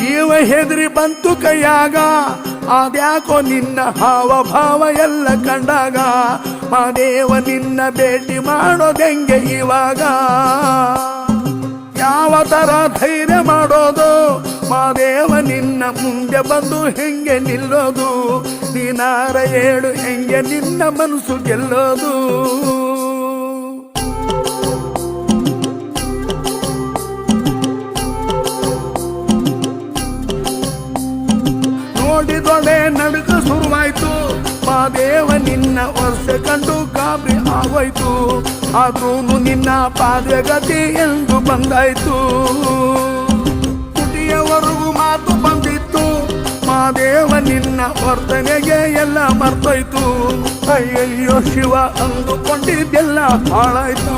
ಜೀವ ಹೆದರಿ ಬಂತು ಕೈಯಾಗ, ಅದ್ಯಾಕೋ ನಿನ್ನ ಹಾವ ಭಾವ ಎಲ್ಲ ಕಂಡಾಗ, ಮಾದೇವ ನಿನ್ನ ಭೇಟಿ ಮಾಡೋದೆಂಗೆ ಇವಾಗ? ಯಾವ ತರ ಧೈರ್ಯ ಮಾಡೋದು ಮಾದೇವ ನಿನ್ನ ಮುಂದೆ ಬಂದು ಹೆಂಗೆ ನಿಲ್ಲೋದು? ನೀನಾರ ಹೇಳು ಹೆಂಗೆ ನಿನ್ನ ಮನಸ್ಸು ಗೆಲ್ಲೋದು? ನೋಡಿದೊಡೆ ನಡುಕ ಶುರುವಾಯ್ತು, ಮಾದೇವ ನಿನ್ನ ವರ್ಷ ಕಂಡು ಗಾಬರಿ ಆಗೋಯ್ತು. ಆದ್ರೂ ನಿನ್ನ ಪಾದಗತಿ ಎಂದು ಬಂದಾಯ್ತು. ಕುಟಿಯವರೆಗೂ ಮಾತು ಬಂದಿತ್ತು, ಮಾದೇವ ನಿನ್ನ ವರ್ತನೆಗೆ ಎಲ್ಲ ಮರ್ತೋಯ್ತು. ಅಯ್ಯಯ್ಯೋ ಶಿವ ಅಂದುಕೊಂಡಿದ್ದೆಲ್ಲ ಹಾಳಾಯ್ತು.